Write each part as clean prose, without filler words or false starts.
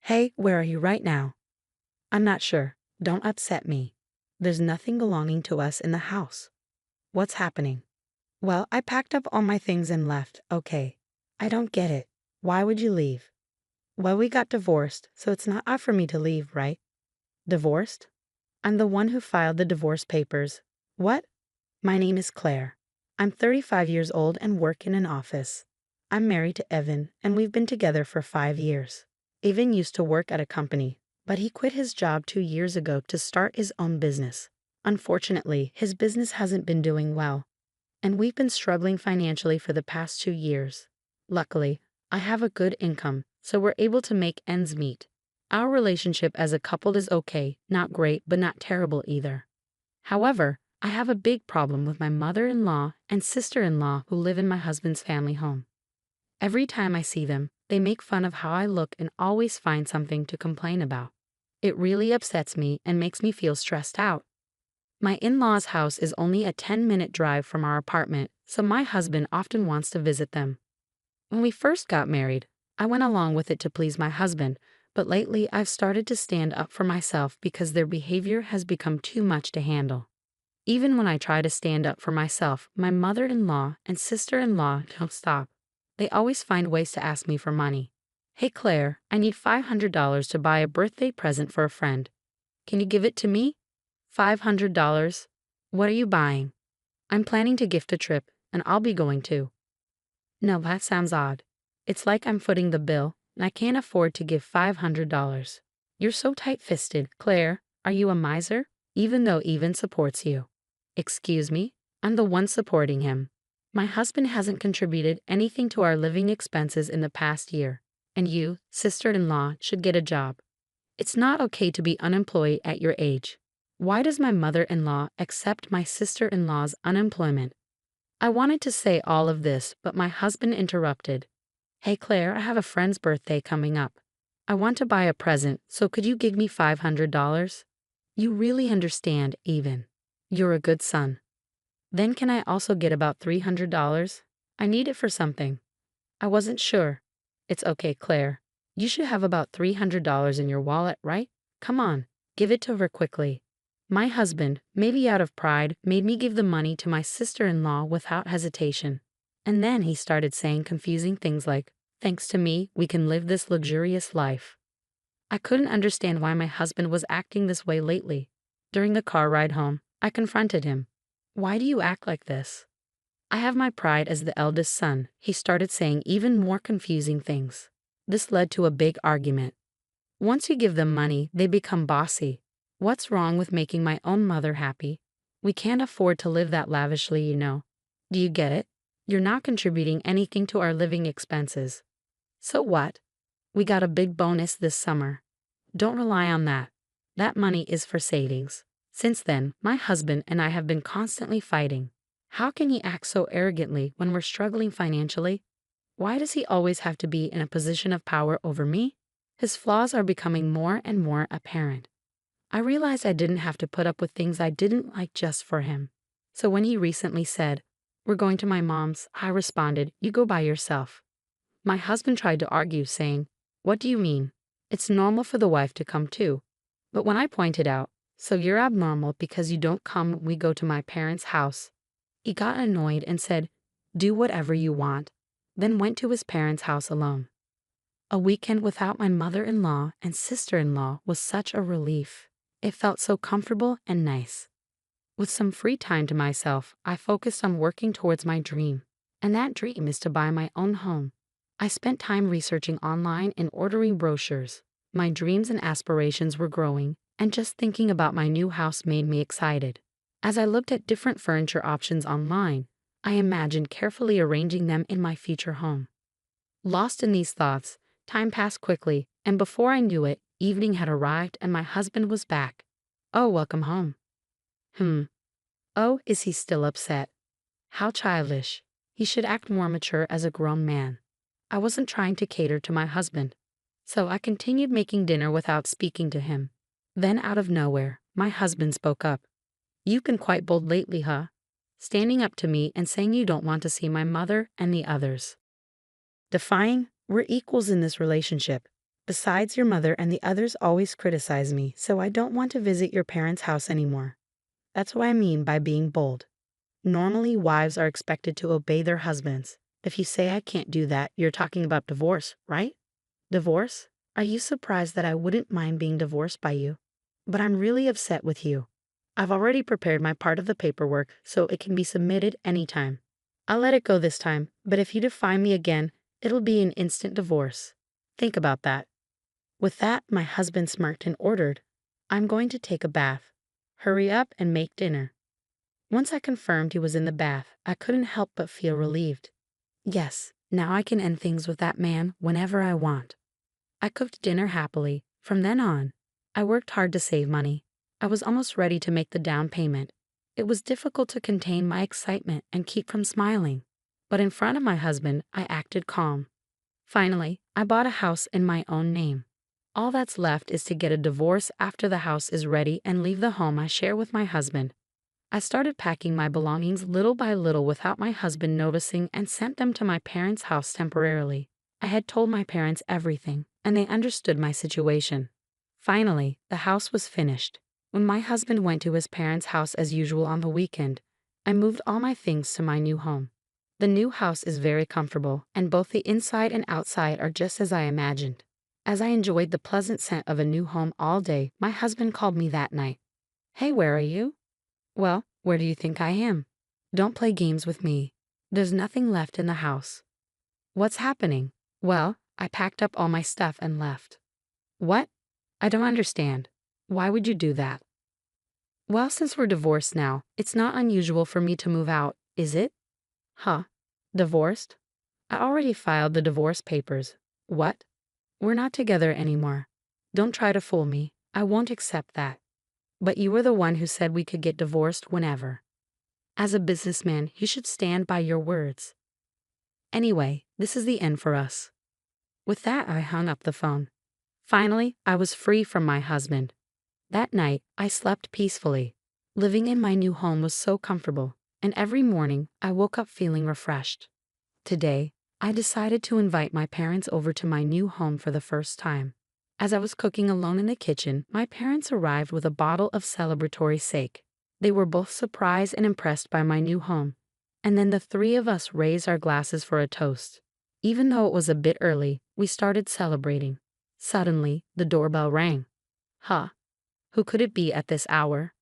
Hey, where are you right now? I'm not sure. Don't upset me. There's nothing belonging to us in the house. What's happening? Well, I packed up all my things and left. Okay. I don't get it. Why would you leave? Well, we got divorced, so it's not odd for me to leave, right? Divorced? I'm the one who filed the divorce papers. What? My name is Claire. I'm 35 years old and work in an office. I'm married to Evan, and we've been together for 5 years. Evan used to work at a company, but he quit his job 2 years ago to start his own business. Unfortunately, his business hasn't been doing well, and we've been struggling financially for the past 2 years. Luckily, I have a good income, so we're able to make ends meet. Our relationship as a couple is okay, not great, but not terrible either. However, I have a big problem with my mother-in-law and sister-in-law who live in my husband's family home. Every time I see them, they make fun of how I look and always find something to complain about. It really upsets me and makes me feel stressed out. My in-laws' house is only a 10-minute drive from our apartment, so my husband often wants to visit them. When we first got married, I went along with it to please my husband, but lately I've started to stand up for myself because their behavior has become too much to handle. Even when I try to stand up for myself, my mother-in-law and sister-in-law don't stop. They always find ways to ask me for money. Hey Claire, I need $500 to buy a birthday present for a friend. Can you give it to me? $500? What are you buying? I'm planning to gift a trip, and I'll be going too. No, that sounds odd. It's like I'm footing the bill, and I can't afford to give $500. You're so tight-fisted, Claire. Are you a miser? Even though Evan supports you. Excuse me? I'm the one supporting him. My husband hasn't contributed anything to our living expenses in the past year, and you, sister-in-law, should get a job. It's not okay to be unemployed at your age. Why does my mother-in-law accept my sister-in-law's unemployment? I wanted to say all of this, but my husband interrupted. Hey Claire, I have a friend's birthday coming up. I want to buy a present, so could you give me $500? You really understand, Evan. You're a good son. Then can I also get about $300? I need it for something. I wasn't sure. It's okay, Claire. You should have about $300 in your wallet, right? Come on, give it to her quickly. My husband, maybe out of pride, made me give the money to my sister-in-law without hesitation. And then he started saying confusing things like, thanks to me, we can live this luxurious life. I couldn't understand why my husband was acting this way lately. During the car ride home, I confronted him. Why do you act like this? I have my pride as the eldest son. He started saying even more confusing things. This led to a big argument. Once you give them money, they become bossy. What's wrong with making my own mother happy? We can't afford to live that lavishly, you know. Do you get it? You're not contributing anything to our living expenses. So what? We got a big bonus this summer. Don't rely on that. That money is for savings. Since then, my husband and I have been constantly fighting. How can he act so arrogantly when we're struggling financially? Why does he always have to be in a position of power over me? His flaws are becoming more and more apparent. I realized I didn't have to put up with things I didn't like just for him. So when he recently said, "We're going to my mom's," I responded, "You go by yourself." My husband tried to argue, saying, "What do you mean? It's normal for the wife to come too." But when I pointed out, "So you're abnormal because you don't come when we go to my parents' house," he got annoyed and said, "Do whatever you want," then went to his parents' house alone. A weekend without my mother-in-law and sister-in-law was such a relief. It felt so comfortable and nice. With some free time to myself, I focused on working towards my dream, and that dream is to buy my own home. I spent time researching online and ordering brochures. My dreams and aspirations were growing, and just thinking about my new house made me excited. As I looked at different furniture options online, I imagined carefully arranging them in my future home. Lost in these thoughts, time passed quickly, and before I knew it, evening had arrived and my husband was back. "Oh, welcome home." Oh, is he still upset? How childish. He should act more mature as a grown man. I wasn't trying to cater to my husband, so I continued making dinner without speaking to him. Then out of nowhere, my husband spoke up. "You've been quite bold lately, huh? Standing up to me and saying you don't want to see my mother and the others." Defying, we're equals in this relationship. Besides, your mother and the others always criticize me, so I don't want to visit your parents' house anymore. That's what I mean by being bold. Normally, wives are expected to obey their husbands. If you say I can't do that, you're talking about divorce, right? Divorce? Are you surprised that I wouldn't mind being divorced by you? But I'm really upset with you. I've already prepared my part of the paperwork, so it can be submitted anytime. I'll let it go this time, but if you defy me again, it'll be an instant divorce. Think about that. With that, my husband smirked and ordered, I'm going to take a bath. Hurry up and make dinner. Once I confirmed he was in the bath, I couldn't help but feel relieved. Yes, now I can end things with that man whenever I want. I cooked dinner happily. From then on, I worked hard to save money. I was almost ready to make the down payment. It was difficult to contain my excitement and keep from smiling. But in front of my husband, I acted calm. Finally, I bought a house in my own name. All that's left is to get a divorce after the house is ready and leave the home I share with my husband. I started packing my belongings little by little without my husband noticing and sent them to my parents' house temporarily. I had told my parents everything, and they understood my situation. Finally, the house was finished. When my husband went to his parents' house as usual on the weekend, I moved all my things to my new home. The new house is very comfortable, and both the inside and outside are just as I imagined. As I enjoyed the pleasant scent of a new home all day, my husband called me that night. Hey, where are you? Well, where do you think I am? Don't play games with me. There's nothing left in the house. What's happening? Well, I packed up all my stuff and left. What? I don't understand. Why would you do that? Well, since we're divorced now, it's not unusual for me to move out, is it? Huh? Divorced? I already filed the divorce papers. What? We're not together anymore. Don't try to fool me. I won't accept that. But you were the one who said we could get divorced whenever. As a businessman, you should stand by your words. Anyway, this is the end for us. With that, I hung up the phone. Finally, I was free from my husband. That night, I slept peacefully. Living in my new home was so comfortable, and every morning, I woke up feeling refreshed. Today, I decided to invite my parents over to my new home for the first time. As I was cooking alone in the kitchen, my parents arrived with a bottle of celebratory sake. They were both surprised and impressed by my new home, and then the three of us raised our glasses for a toast. Even though it was a bit early, we started celebrating. Suddenly, the doorbell rang. Huh? Who could it be at this hour?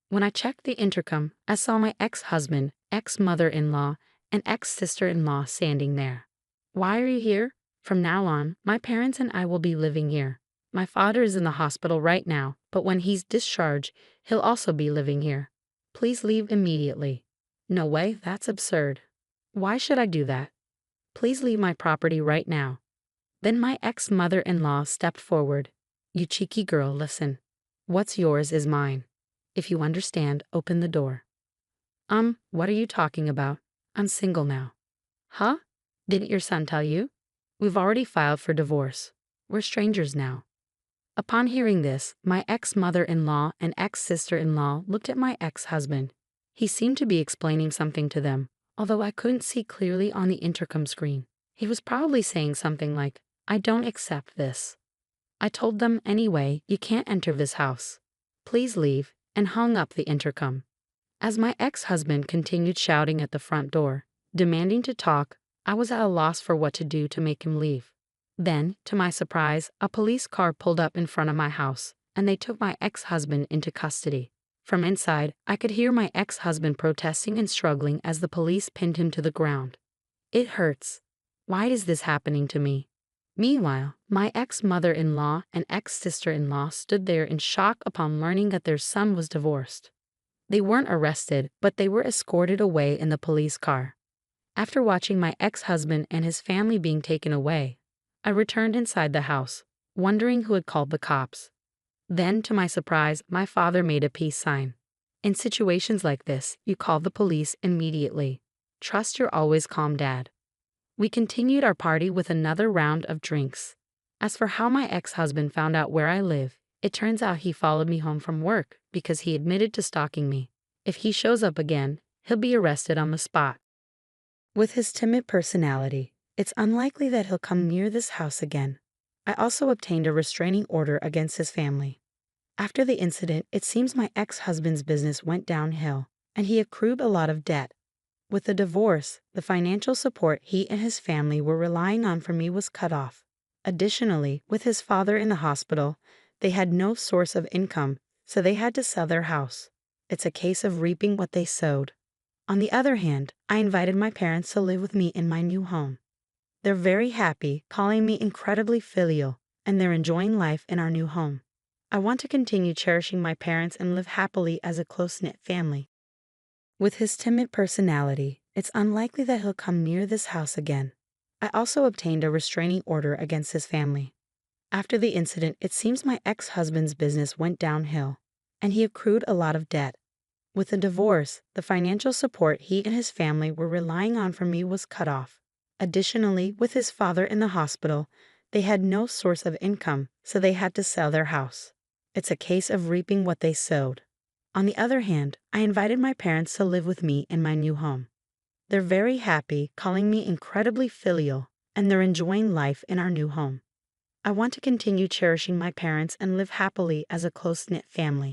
When I checked the intercom, I saw my ex-husband, ex-mother-in-law, and ex-sister-in-law standing there. Why are you here? From now on, my parents and I will be living here. My father is in the hospital right now, but when he's discharged, he'll also be living here. Please leave immediately. No way, that's absurd. Why should I do that? Please leave my property right now. Then my ex-mother-in-law stepped forward. You cheeky girl, listen. What's yours is mine. If you understand, open the door. What are you talking about? I'm single now. Huh? Didn't your son tell you? We've already filed for divorce. We're strangers now. Upon hearing this, my ex-mother-in-law and ex-sister-in-law looked at my ex-husband. He seemed to be explaining something to them, although I couldn't see clearly on the intercom screen. He was probably saying something like, I don't accept this. I told them anyway, you can't enter this house. Please leave, and hung up the intercom. As my ex-husband continued shouting at the front door, demanding to talk, I was at a loss for what to do to make him leave. Then, to my surprise, a police car pulled up in front of my house, and they took my ex-husband into custody. From inside, I could hear my ex-husband protesting and struggling as the police pinned him to the ground. It hurts. Why is this happening to me? Meanwhile, my ex-mother-in-law and ex-sister-in-law stood there in shock upon learning that their son was divorced. They weren't arrested, but they were escorted away in the police car. After watching my ex-husband and his family being taken away, I returned inside the house, wondering who had called the cops. Then, to my surprise, my father made a peace sign. In situations like this, you call the police immediately. Trust your always calm dad. We continued our party with another round of drinks. As for how my ex-husband found out where I live, it turns out he followed me home from work because he admitted to stalking me. If he shows up again, he'll be arrested on the spot. With his timid personality, it's unlikely that he'll come near this house again. I also obtained a restraining order against his family. After the incident, it seems my ex-husband's business went downhill, and he accrued a lot of debt. With the divorce, the financial support he and his family were relying on from me was cut off. Additionally, with his father in the hospital, they had no source of income, so they had to sell their house. It's a case of reaping what they sowed. On the other hand, I invited my parents to live with me in my new home. They're very happy, calling me incredibly filial, and they're enjoying life in our new home. I want to continue cherishing my parents and live happily as a close-knit family. With his timid personality, it's unlikely that he'll come near this house again. I also obtained a restraining order against his family. After the incident, it seems my ex-husband's business went downhill, and he accrued a lot of debt. With the divorce, the financial support he and his family were relying on from me was cut off. Additionally, with his father in the hospital, they had no source of income, so they had to sell their house. It's a case of reaping what they sowed. On the other hand, I invited my parents to live with me in my new home. They're very happy, calling me incredibly filial, and they're enjoying life in our new home. I want to continue cherishing my parents and live happily as a close-knit family.